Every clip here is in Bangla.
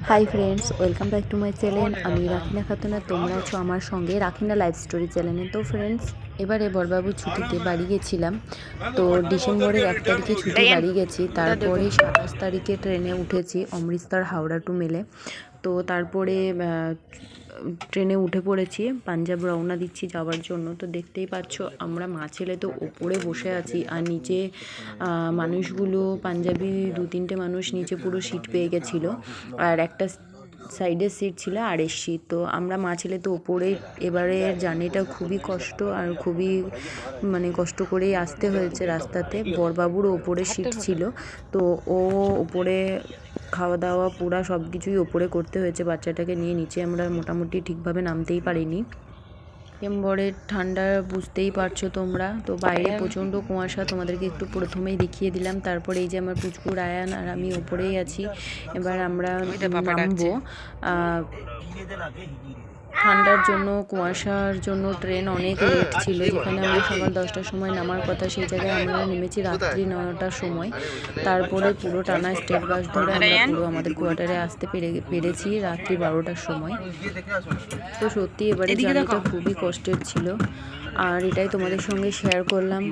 Hi friends, welcome back to my channel. আমি রাখিনা খাতুন আর তোমরা আছো আমার সঙ্গে রাখিনা লাইফ স্টোরি চ্যানেলে। তো ফ্রেন্ডস, এবারে বড়বাবুর ছুটিতে বাড়ি গেছিলাম। তো ডিসেম্বরের 1 তারিখে ছুটি বাড়ি গেছি, তারপরে 27 তারিখে ট্রেনে উঠেছি অমৃতসর হাওড়া টু মেলে। তো তারপরে ট্রেনে উঠে পড়েছি, পাঞ্জাব রওনা দিচ্ছি যাওয়ার জন্য। তো দেখতেই পাচ্ছ আমরা মা ছেলে তো ওপরে বসে আছি, আর নিচে মানুষগুলো পাঞ্জাবি 2-3টে মানুষ নিচে পুরো সিট পেয়ে গেছিলো, আর একটা সাইডের সিট ছিল আড়ের সিট। তো আমরা মা ছেলে তো ওপরে। এবারে জার্নিটা খুবই কষ্ট, আর খুবই কষ্ট করেই আসতে হয়েছে রাস্তাতে। বরবাবুর ওপরে সিট ছিল, তো ও ওপরে খাওয়া দাওয়া পুরা সব কিছুই ওপরে করতে হয়েছে বাচ্চাটাকে নিয়ে। নিচে আমরা মোটামুটি ঠিকভাবে নামতেই পারিনি। ডিসেম্বরের ঠান্ডা বুঝতেই পারছো তোমরা। তো বাইরে প্রচণ্ড কুয়াশা, তোমাদেরকে একটু প্রথমেই দেখিয়ে দিলাম। তারপরে এই যে আমার পুচকু রায়ান আর আমি ওপরেই আছি। এবার আমরা নামবো। ঠান্ডার জন্য, কুয়াশার জন্য ট্রেন অনেক লেট ছিল। যেখানে আমরা সকাল 10টার সময় নামার কথা, সেই জায়গায় আমরা নেমেছি রাত্রি 9টার সময়। তারপরে পুরো টানা স্টেট বাস ধরে আমরা পুরো আমাদের কোয়ার্টারে আসতে পেরেছি রাত্রি 12টার সময়। তো সত্যি এবারে জার্নিটা খুবই কষ্টের ছিল, আর এটাই তোমাদের সঙ্গে শেয়ার করলাম।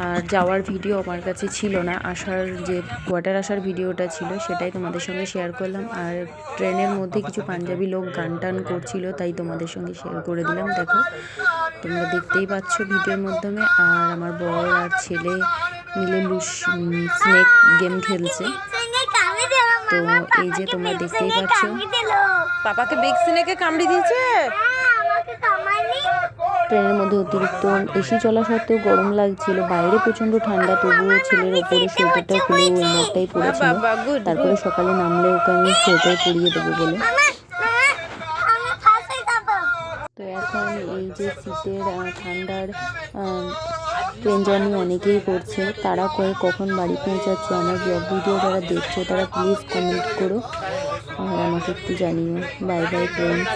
আর যাওয়ার ভিডিও আমার কাছে ছিল না, আসার যে কোয়ার্টার আসার ভিডিওটা ছিল সেটাই তোমাদের সঙ্গে শেয়ার করলাম। আর ট্রেনের মধ্যে কিছু পাঞ্জাবি লোক গান টান করছিল, তাই তোমাদের সঙ্গে শেয়ার করে দিলাম। দেখো, তোমরা দেখতেই পাচ্ছ ভিডিওর মাধ্যমে। আর আমার বর আর ছেলে মিলে স্নেক গেম খেলছে। তো এই যে তোমরা দেখতেই পাচ্ছ, পাপাকে বিগ স্নেকে কামড়ে দিয়েছে। ট্রেনের মধ্যে অতিরিক্ত এসি চলা সত্ত্বেও গরম লাগছিল, বাইরে প্রচণ্ড ঠান্ডা, তবুও ছেলের ওপরে সোয়েটারটা খুলে ওয়েমারটাই পরেছিল। তারপরে সকালে নামলে ওকে আমি সোয়েটার পরিয়ে দেবো বলে। তো এখন এই যে শীতের ঠান্ডার ট্রেন জার্নি অনেকেই করছে, তারা কখন বাড়ি পৌঁছাচ্ছে। আমার ব্লগ ভিডিও যারা দেখছো তারা প্লিজ কমেন্ট করো আর আমাকে একটু জানিও। Bye bye friends.